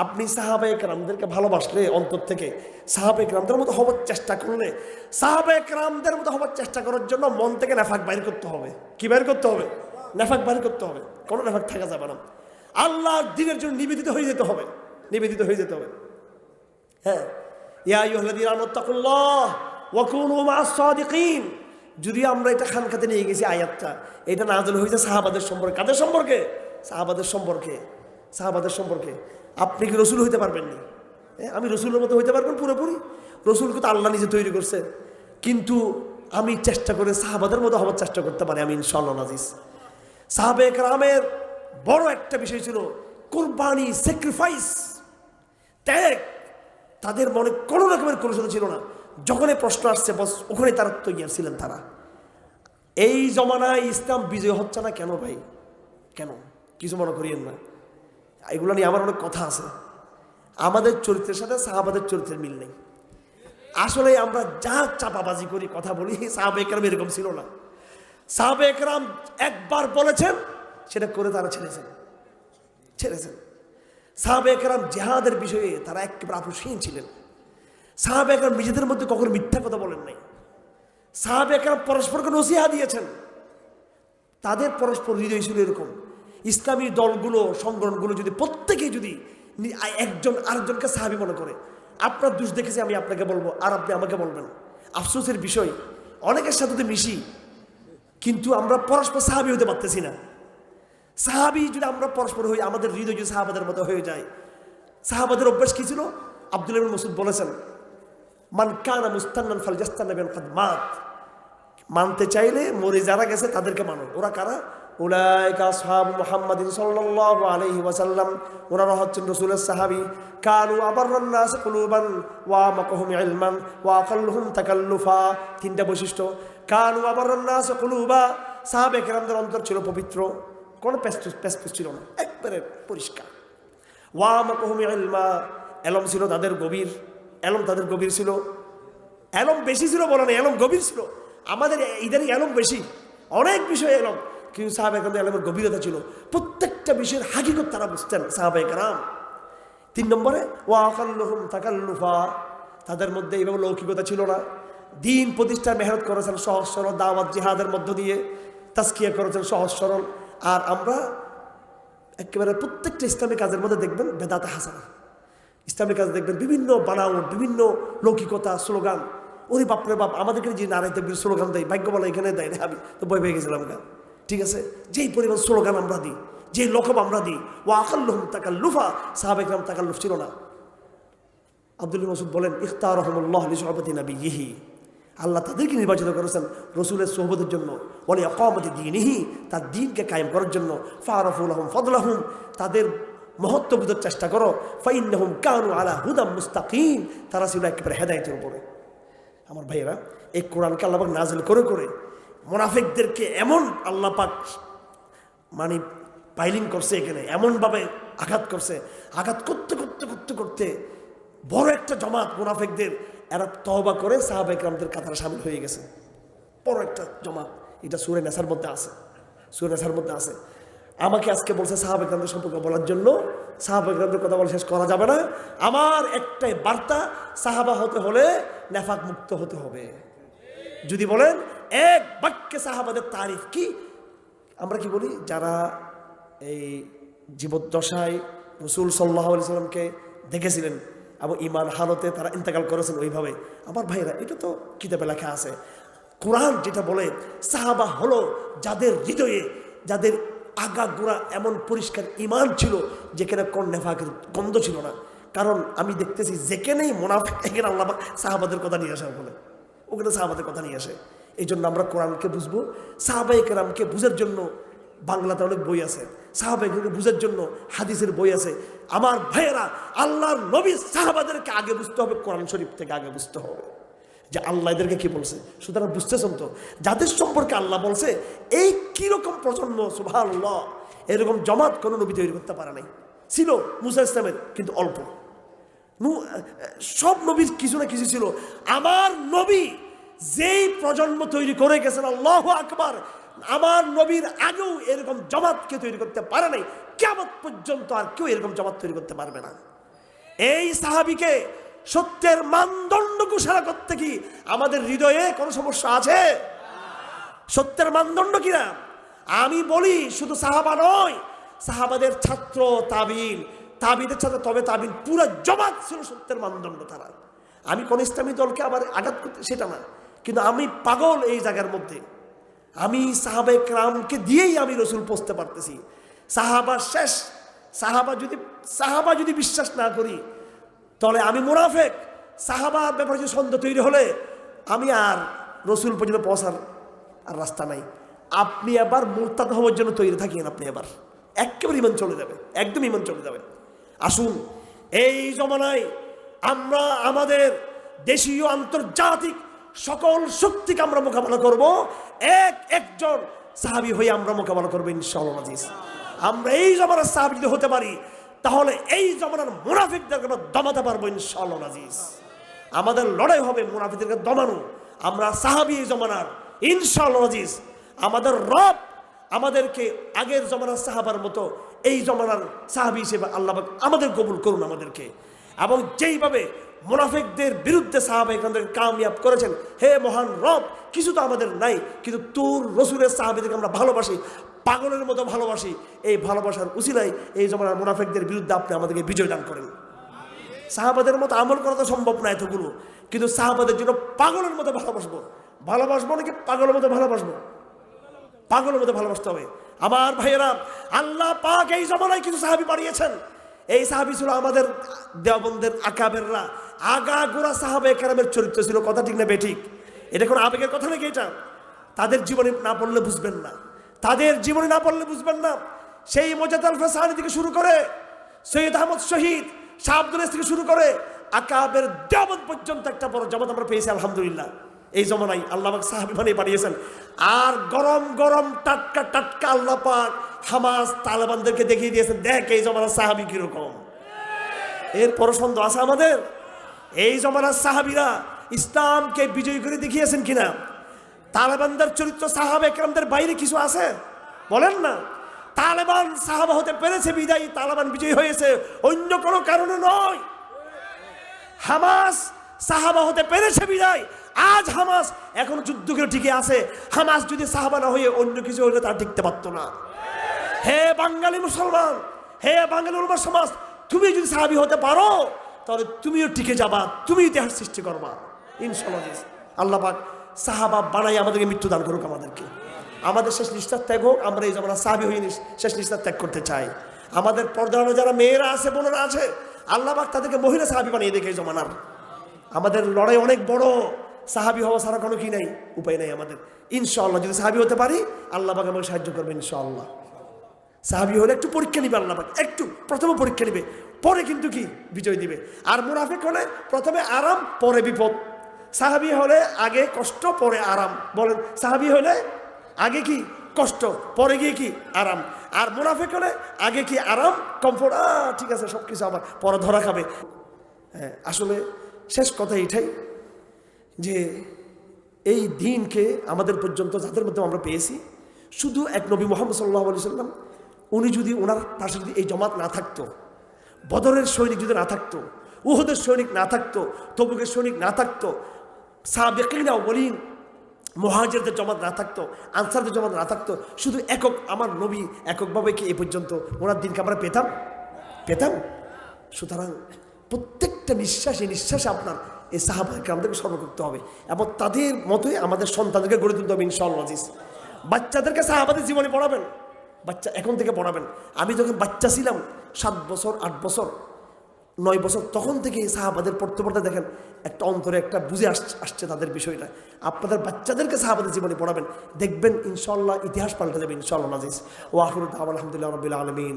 আপনি সাহাবায়ে কেরামদেরকে ভালোবাসলে অন্তর থেকে, সাহাবায়ে কেরামদের মতো হবার চেষ্টা করলে, সাহাবায়ে কেরামদের মতো হবার চেষ্টা করার জন্য মন থেকে নেফাক বাইর করতে হবে। কি বাইর করতে হবে? নেফাক বাইর করতে হবে। কোনো নেফাক থাকা যাবে না। আল্লাহর দ্বীনের জন্য নিবেদিত হয়ে যেতে হবে, নিবেদিত হয়ে যেতে হবে। হ্যাঁ, ইয়া আইয়ুহাল্লাযীনা আমানু তাকুল্লাহ ওয়া কুনু মা'আস সাদিকিন। যদি আমরা এটা খানকাতে নিয়ে গেছি আয়াতটা, এটা নাযিল হয়েছে সাহাবাদের সম্পর্কে। কাদের সম্পর্কে? সাহাবাদের সম্পর্কে। সাহাবাদের সম্পর্কে। আপনি কি রসুল হইতে পারবেন না? আমি রসুলের মতো হইতে পারবেন পুরোপুরি? রসুলকে তো আল্লাহ নিজে তৈরি করছে। কিন্তু আমি চেষ্টা করে সাহাবাদের মতো হওয়ার চেষ্টা করতে পারি আমি, ইনশাআল্লাহ নাজিস। সাহাবায়ে কেরামের বড় একটা বিষয় ছিল কুরবানি, স্যাক্রিফাইস, ত্যাগ। তাদের মনে কোনো রকমের কলুষতা ছিল না। যখনই প্রশ্ন আসছে বস ওখানে তারা তৈরি ছিলেন। তারা এই জমানায় ইসলাম বিজয় হচ্ছে না কেন ভাই? কেন? কিছু মনে করিয়েন না, এগুলো নিয়ে আমার অনেক কথা আছে। আমাদের চরিত্রের সাথে সাহাবাদের চরিত্রের মিল নেই। আসলে আমরা যা চাপাবাজি করি, কথা বলি, সাহাবায়ে কেরাম এরকম ছিল না। সাহাবায়ে কেরাম একবার বলেছেন, সেটা করে তারা ছেড়েছেন। সাহাবায়ে কেরাম জিহাদের বিষয়ে তারা একেবারে আপোষহীন ছিলেন। সাহাবায়ে কেরাম নিজেদের মধ্যে কখনো মিথ্যা কথা বলেন নাই। সাহাবায়ে কেরাম পরস্পরকে নসিহত দিয়েছেন। তাদের পরস্পর হৃদয় ছিল এরকম। ইসলামী দলগুলো, সংগঠনগুলো যদি প্রত্যেকেই যদি একজন আরেকজনকে সাহাবী মনে করে, আপনার দোষ দেখেছি আমি আপনাকে বলবো আর আপনি আমাকে বলবেন, আফসোসের বিষয় অনেকের সাথে তো মিশি, কিন্তু আমরা পরস্পর সাহাবী হতে পারতেছি না। সাহাবী যদি আমরা পরস্পর হই, আমাদের হৃদয় যদি সাহাবাদের মতো হয়ে যায়। সাহাবাদের অভ্যাস কি ছিল? আব্দুল্লাহ ইবনে মাসউদ বলেছেন, মান কানা মুস্তান্নান ফালইস্তান্না বিমান কাদ মাত। মানতে চাইলে মরে যারা গেছে তাদেরকে মানো। ওরা কারা? উলাইকা আসহাবু মুহাম্মাদিন সাল্লাল্লাহু আলাইহি ওয়াসাল্লাম। ওনারা হচ্ছেন রাসূলের সাহাবী। কানু আবাররান নাস কুলুবান ওয়া মাকাহুম ইলমান ওয়া আকাল্লুহুম তাকাল্লুফা। তিনটা বৈশিষ্ট্য। কানু আবাররান নাস কুলুবা, সাহাবায়ে কেরামদের অন্তর ছিল পবিত্র, কোনো পেসপুস ছিল না, একবারে পরিষ্কার। ওয়া মাকাহুম ইলমা, এলম ছিল তাদের গভীর, এলম তাদের গভীর ছিল। এলম বেশি ছিল বলে না, এলম গভীর ছিল। আমাদের ইদানিং এলম বেশি, অনেক বিষয় এলম, কিন্তু সাহাবায়ে কেরামদের এলমের গভীরতা ছিল। প্রত্যেকটা বিষয়ের হাকিকত তারা বুঝতেন সাহাবায়ে কেরাম। 3 নম্বরে ওয়া আকাল্লুহুম তাকাল্লুফা, তাদের মধ্যে এইভাবে লৌকিকতা ছিল না। দিন প্রতিষ্ঠার মেহনত করেছেন সহজ সরল, দাওয়াত জিহাদের মধ্য দিয়ে তাজকিয়া করেছেন সহজ সরল। আর আমরা একেবারে প্রত্যেকটা ইসলামী কাজের মধ্যে দেখবেন বেদাতে হাসানা। ইসলামী কাজ দেখবেন বিভিন্ন বানাওয়াট, বিভিন্ন লৌকিকতা, স্লোগান। ওরে বাপরে বাপ, আমাদেরকে যে নারায় তাকবীর স্লোগান দেয়, ভাগ্য বলা এখানে দেয় না, আমি তো ভয় পেয়ে গেছিলাম গা। ঠিক আছে, যেই পরিমাণ স্লোগান আমরা দিই, যে লকব আমরা দিই, ও আকাল্লুহুম তাকাল্লুফা, সাহাবায়ে কেরাম তাকাল্লুফ ছিল না। আব্দুল্লাহ ইবনে মাসউদ বলেন, ইখতারাহুমুল্লাহ লিসুহবাতি নাবিয়্যিহি, আল্লাহ তাদেরকে নির্বাচিত করেছেন রসুলের সোহবতের জন্য, ওয়া লিইকামাতি দীনিহি, তার দ্বীনকে কায়েম করার জন্য। ফাআরাফু লাহুম ফাদলাহুম, তাদের মহত্ব বোঝার চেষ্টা করো। ফাইন্নাহুম কানু আলা হুদাম মুস্তাকিম, তারা ছিল একেবারে হেদায়েতের উপরে। আমার ভাইয়েরা, এই কোরআনকে আল্লাহ পাক নাজিল করে করে মুনাফিকদেরকে এমন আল্লাহ পাক মানে পাইলিং করছে, এখানে এমনভাবে আঘাত করছে। আঘাত করতে করতে করতে করতে বড় একটা জমাত মুনাফিকদের, এরা তওবা করে সাহাবায়ে কেরামদের কাতারে শামিল হয়ে গেছে। বড় একটা জমাত, এটা সূরা নেসার মধ্যে আছে, সূরা নেসার মধ্যে আছে। আমাকে আজকে বলছে সাহাবায়ে কেরামদের সম্পর্কে বলার জন্য, সাহাবায়ে কেরামদের কথা বলে শেষ করা যাবে না। আমার একটাই বার্তা, সাহাবা হতে হলে নেফাক মুক্ত হতে হবে। যদি বলেন এক বাক্যে সাহাবাদের তারিফ কি, আমরা কি বলি? যারা এই জীবদ্দশায় রাসূল সাল্লাল্লাহু আলাইহি সাল্লামকে দেখেছিলেন এবং ঈমান হালতে তারা ইন্তেকাল করেছেন ওইভাবে। আমার ভাইরা, এটা তো কিতাবে লেখা আছে। কোরআন যেটা বলে সাহাবা হলো যাদের হৃদয়ে, যাদের আগা গোড়া এমন পরিষ্কার ঈমান ছিল যেখানে কোন নেফাকের গন্ধ ছিল না। কারণ আমি দেখতেছি যেখানেই মুনাফিক, এখানে আল্লাহ সাহাবাদের কথা নিয়ে আসা বলে, ওখানে সাহাবাদের কথা নিয়ে আসে। এই জন্য আমরা কোরআনকে বুঝবো, সাহাবায়ে কেরামকে বুঝার জন্য বাংলাতে অনেক বই আছে, সাহাবায়ে কেরামকে বুঝার জন্য হাদিসের বই আছে। আমার ভাইয়েরা, আল্লাহর নবী সাহাবাদেরকে আগে বুঝতে হবে, কোরআন শরীফ থেকে আগে বুঝতে হবে যে আল্লাহ এদেরকে কি বলছে। সুতরাং বুঝতেছেন তো, যাদের সম্পর্কে আল্লাহ বলছে এই কিরকম প্রজন্ম, সুবহানাল্লাহ, এরকম জমাত কোনো নবী তৈরি করতে পারে নাই। ছিল মুসা ইসলামের, কিন্তু অল্প। সব নবীর কিছু না কিছু ছিল। আমার নবী যেই প্রজন্ম তৈরি করে গেছেন, আল্লাহু আকবার, আমার নবীর আগেও এরকম জামাত কেউ তৈরি করতে পারে নাই। কিয়ামত পর্যন্ত আর কেউ এরকম জামাত তৈরি করতে পারবে না। এই সাহাবীকে সত্যের মানদণ্ড ঘোষণা করতে কি আমাদের হৃদয়ে কোনো সমস্যা আছে? সত্যের মানদণ্ড কিনা? আমি বলি শুধু সাহাবা নয়, সাহাবাদের ছাত্র তাবিন, তাবিদের ছাত্র, তবে তাবিন পুরো জমাত ছিল সত্যের মানদণ্ড তারা। আমি কোন ইসলামী দলকে আবার আঘাত করতে সেটা না, কিন্তু আমি পাগল এই জায়গার মধ্যে। আমি সাহাবায়ে কেরামকে দিয়েই আমি রসুল পৌঁছতে পারতেছি। সাহাবা শেষ। সাহাবা যদি বিশ্বাস না করি তাহলে আমি মুনাফিক। সাহাবার ব্যাপারে যে সন্দেহ তৈরি হলে আমি আর রসুল পর্যন্ত পৌঁছার আর রাস্তা নাই। আপনি আবার মুরতাদ হওয়ার জন্য তৈরি থাকেন, আপনি আবার একেবারে ইমান চলে যাবে, একদম ইমান চলে যাবে। আসুন এই জমানায় আমরা আমাদের দেশীয় আন্তর্জাতিক সকল শক্তিকে আমরা মোকাবেলা করব, একজন সাহাবী হয়ে আমরা মোকাবেলা করবো ইনশাআল্লাহ আজিজ। আমরা এই জমানার সাহাবী যদি হতে পারি তাহলে এই জমানার মুনাফিকদেরকে আমরা দমাতে পারবো ইনশাআল্লাহ আজিজ। আমাদের লড়াই হবে মুনাফিকদেরকে দমানো। আমরা সাহাবী এই জমানার ইনশাআল্লাহ আজিজ। আমাদের রব আমাদেরকে আগের জমানার সাহাবার মতো এই জমানার সাহাবী হিসেবে আল্লাহ পাক আমাদের কবুল করুন আমাদেরকে। এবং যেইভাবে মুনাফিকদের বিরুদ্ধে সাহাবায়ে কেরামদেরকে কামিয়াব করেছেন, হে মহান রব, কিছু তো আমাদের নাই, কিন্তু তোর রসুলের সাহাবীদেরকে আমরা ভালোবাসি, পাগলের মতো ভালোবাসি। এই ভালোবাসার উসিলায় এই জমানার মুনাফিকদের বিরুদ্ধে আপনি আমাদেরকে বিজয় দান করেন। সাহাবাদের মতো আমল করা তো সম্ভব না এতগুলো, কিন্তু সাহাবাদের জন্য পাগলের মতো ভালোবাসবো নাকি পাগলের মতো ভালোবাসবো? পাগলের মতো ভালোবাসতে হবে। আমার ভাইয়েরা, আল্লাহ পাক এই জমানায় কিছু সাহাবী পাঠিয়েছেন। এই সাহাবী ছিল আমাদের দেওবন্দের আকাবেররা, আগাগোড়া সাহাবায়ে কেরামের চরিত্র ছিল। কথা ঠিক না বেঠিক? এটা কোনো আবেগের কথা নাকি? এটা তাদের জীবনে না পড়লে বুঝবেন না, তাদের জীবনে না পড়লে বুঝবেন না। সেই মোজাদ আল ফেসানি থেকে শুরু করে সৈয়দ আহমদ শহীদ, শাহ আব্দুল থেকে শুরু করে আকাবের দেওবন্দ পর্যন্ত একটা বড় জামাত আমরা পেয়েছি আলহামদুলিল্লাহ। এই জমানায় আল্লাহ পাক সাহাবী বানিয়ে পাঠিয়েছেন। আর গরম গরম টাটকা টাটকা আল্লাহ পাক হামাস তালেবানদেরকে দেখিয়ে দিয়েছেন, দেখ এই জমানার সাহাবী কিরকম। এরপর সন্দেহ আছে আমাদের? এই জমানার সাহাবীরা ইসলামকে বিজয় করে দেখিয়েছেন কিনা? তালেবানদের চরিত্র সাহাবায়ে কেরামদের বাইরে কিছু আছে? বলেন না। তালেবান সাহাবা হতে পেরেছে বিদায়ী তালেবান বিজয়ী হয়েছে, অন্য কোনো কারণে নয়। হামাস সাহাবা হতে পেরেছে বিদায় আজ হামাস এখন যুদ্ধ করে টিকে আছে। হামাস যদি সাহাবা না হয়ে অন্য কিছু হলে তার টিকতে পারত না। হে বাঙালি মুসলমান, হে বাঙালি উম্মাহ সমাজ, তুমি যদি সাহাবী হতে পারো তাহলে তুমিও টিকে যাবা, তুমি ইতিহাস সৃষ্টি করবা ইনশাআল্লাহ। আল্লাহ পাক সাহাবা বানাই আমাদেরকে মৃত্যু দান করুক আমাদেরকে। আমাদের শেষ নিঃশ্বাস ত্যাগ হোক, আমরা এই জমানার সাহাবী হয়ে শেষ নিঃশ্বাস ত্যাগ করতে চাই। আমাদের পর্দার যারা মেয়েরা আছে, বোনেরা আছে, আল্লাহ পাক তাদেরকে মহিলা সাহাবী বানিয়ে দেখে এই জমানার। আমাদের লড়াই অনেক বড়, সাহাবী হওয়া ছাড়া কোনো কি নাই, উপায় নাই আমাদের। ইনশাআল্লাহ যদি সাহাবী হতে পারি আল্লাহ পাক আমাকে সাহায্য করবে ইনশাআল্লাহ। সাহাবী হলে একটু পরীক্ষা নিবে আল্লাহ পাক, একটু প্রথমে পরীক্ষা নিবে, পরে কিন্তু কি বিজয় দিবে। আর মুনাফিক হলে প্রথমে আরাম পরে বিপদ। সাহাবী হলে আগে কষ্ট পরে আরাম। বলেন, সাহাবী হলে আগে কি কষ্ট, পরে গিয়ে কি আরাম। আর মুনাফিক হলে আগে কি আরাম কমফোর্ট, ঠিক আছে সব কিছু, আবার পরে ধরা খাবে। হ্যাঁ, আসলে শেষ কথা এটাই যে এই দিনকে আমাদের পর্যন্ত যাদের মধ্যে আমরা পেয়েছি, শুধু এক নবী মুহাম্মদ সাল্লাল্লাহু আলাইহি সাল্লাম, উনি যদি ওনার পাশে যদি এই জমাত না থাকতো, বদরের সৈনিক যদি না থাকতো, উহুদের সৈনিক না থাকতো, তবুকের সৈনিক না থাকতো, সাহাবিকিন আউয়ালিন মুহাজিরদের জমাত না থাকতো, আনসারদের জমাত না থাকতো, শুধু একক আমার নবী এককভাবে কি এ পর্যন্ত ওনার দিনকে আমরা পেতাম। সুতরাং প্রত্যেকটা নিঃশ্বাসে আপনার এই সাহাবায়ে কেরামদেরকে স্মরণ করতে হবে এবং তাদের মতোই আমাদের সন্তানদেরকে গড়ে তুলতে হবে ইনশাআল্লাহ আজিজ। বাচ্চাদেরকে সাহাবাদের জীবনে পড়াবেন, বাচ্চা এখন থেকে পড়াবেন। আমি যখন বাচ্চা ছিলাম 7 বছর 8 বছর 9 বছর, তখন থেকে সাহাবাদের পড়তে পড়তে দেখেন একটা অন্তরে একটা বুঝে আসছে তাদের বিষয়টা। আপনাদের বাচ্চাদেরকে সাহাবাদের জীবনে পড়াবেন, দেখবেন ইনশাআল্লাহ ইতিহাস পাল্টে যাবে ইনশাআল্লাহ আজিজ। ওয়া আখিরু দাওয়ানা আলহামদুলিল্লাহি রাব্বিল আলামিন।